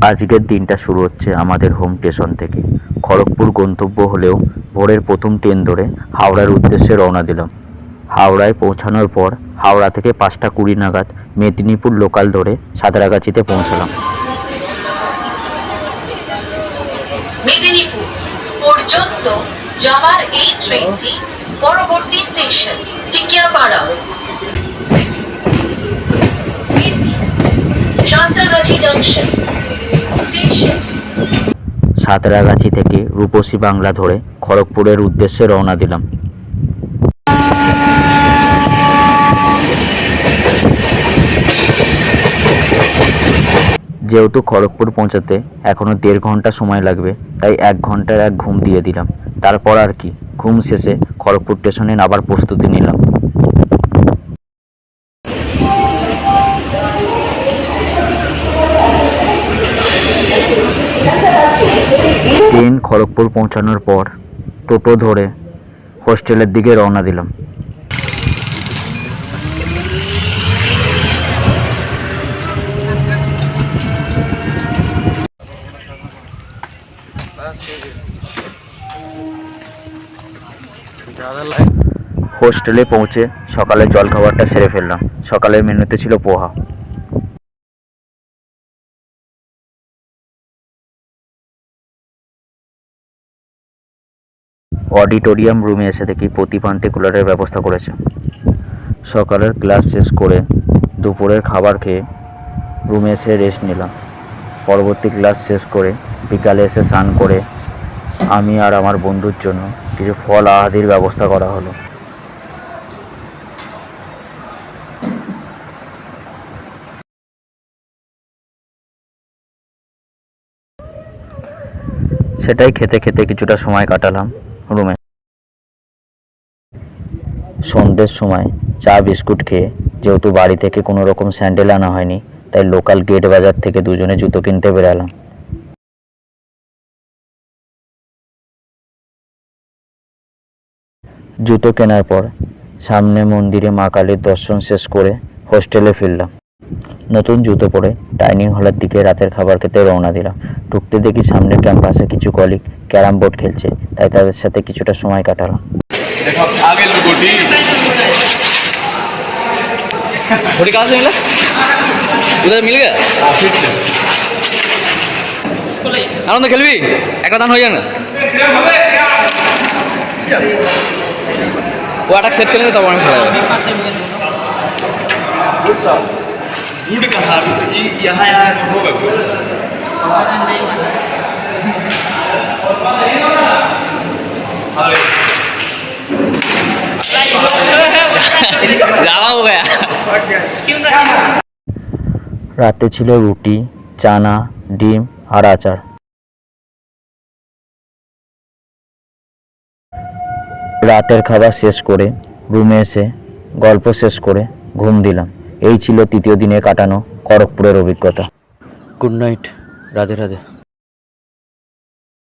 আজকের দিনটা শুরু হচ্ছে আমাদের হোম স্টেশন থেকে। খড়গপুর গন্তব্য হলেও ভোরের প্রথম ট্রেন ধরে হাওড়ার উদ্দেশ্যে রওনা দিলাম। হাওড়ায় পৌঁছানোর পর হাওড়া থেকে 5টা 20 নাগাদ মেদিনীপুর লোকাল ধরে সাঁতরাগাছিতে পৌঁছালাম। মেদিনীপুর পর্যন্ত যাওয়ার এই ট্রেনটি পরবর্তী station Tikiapara. Santragachi junction station. Santragachi থেকে রূপসী বাংলা ধরে খড়গপুরের উদ্দেশ্যে রওনা দিলাম। যেহেতু খড়গপুর পৌঁছাতে এখনো 1.5 ঘন্টা সময় লাগবে, তাই 1 ঘন্টার এক ঘুম দিয়ে দিলাম। তারপর আর কি, ঘুম শেষে খড়গপুর স্টেশনে নামার প্রস্তুতি নিলাম। ট্রেন খড়গপুর পৌঁছানোর পর টোটো ধরে হোস্টেলের দিকে রওনা দিলাম। হোস্টেলে পৌঁছে সকালে জলখাবারটা সেরে ফেললাম। সকালের মেনুতে ছিল পোহা। অডিটোরিয়াম রুমে এসে দেখি প্রতি প্রান্তে কুলারের ব্যবস্থা করেছে। সকালের ক্লাস শেষ করে দুপুরের খাবার খেয়ে রুমে এসে রেস্ট নিলাম। পরবর্তী ক্লাস শেষ করে বিকালে এসে স্নান করে আমি আর আমার বন্ধুর জন্য কিছু ফল আহাদির ব্যবস্থা করা হলো। সেটাই খেতে খেতে কিছুটা সময় কাটালাম রুমে। সন্ধ্যের সময় চা বিস্কুট খেয়ে, যেহেতু বাড়ি থেকে কোনো রকম স্যান্ডেল আনা হয়নি, তাই লোকাল গেট বাজার থেকে দুজনে জুতো কিনতে বেরালাম। জুতো কেনার পর সামনে মন্দিরে মা কালীর দর্শন শেষ করে হোস্টেলে ফিরলাম। নতুন জুতো পরে ডাইনিং হলের দিকে রাতের খাবার খেতে রওনা দিলাম। ঢুকতে দেখি সামনের ক্যাম্পাসে কিছু কলিগ ক্যারাম বোর্ড খেলছে, তাই তাদের সাথে কিছুটা সময় কাটালাম। कहाँ से मिला? उधर मिल गया? आनंद खेलबी एक दान हो जाए ना वो अटक सेट करेंगे तब हम खेला गुड कहा यहाँ होगा জ্বালা हो गया। রাতে ছিল রুটি, চানা, ডিম আর আচার। রাতের খাবার শেষ করে রুমে এসে গল্প শেষ করে ঘুম দিলাম। এই ছিল তৃতীয় দিনে কাটানো খড়গপুরের অভিজ্ঞতা। Good night, Radhe Radhe.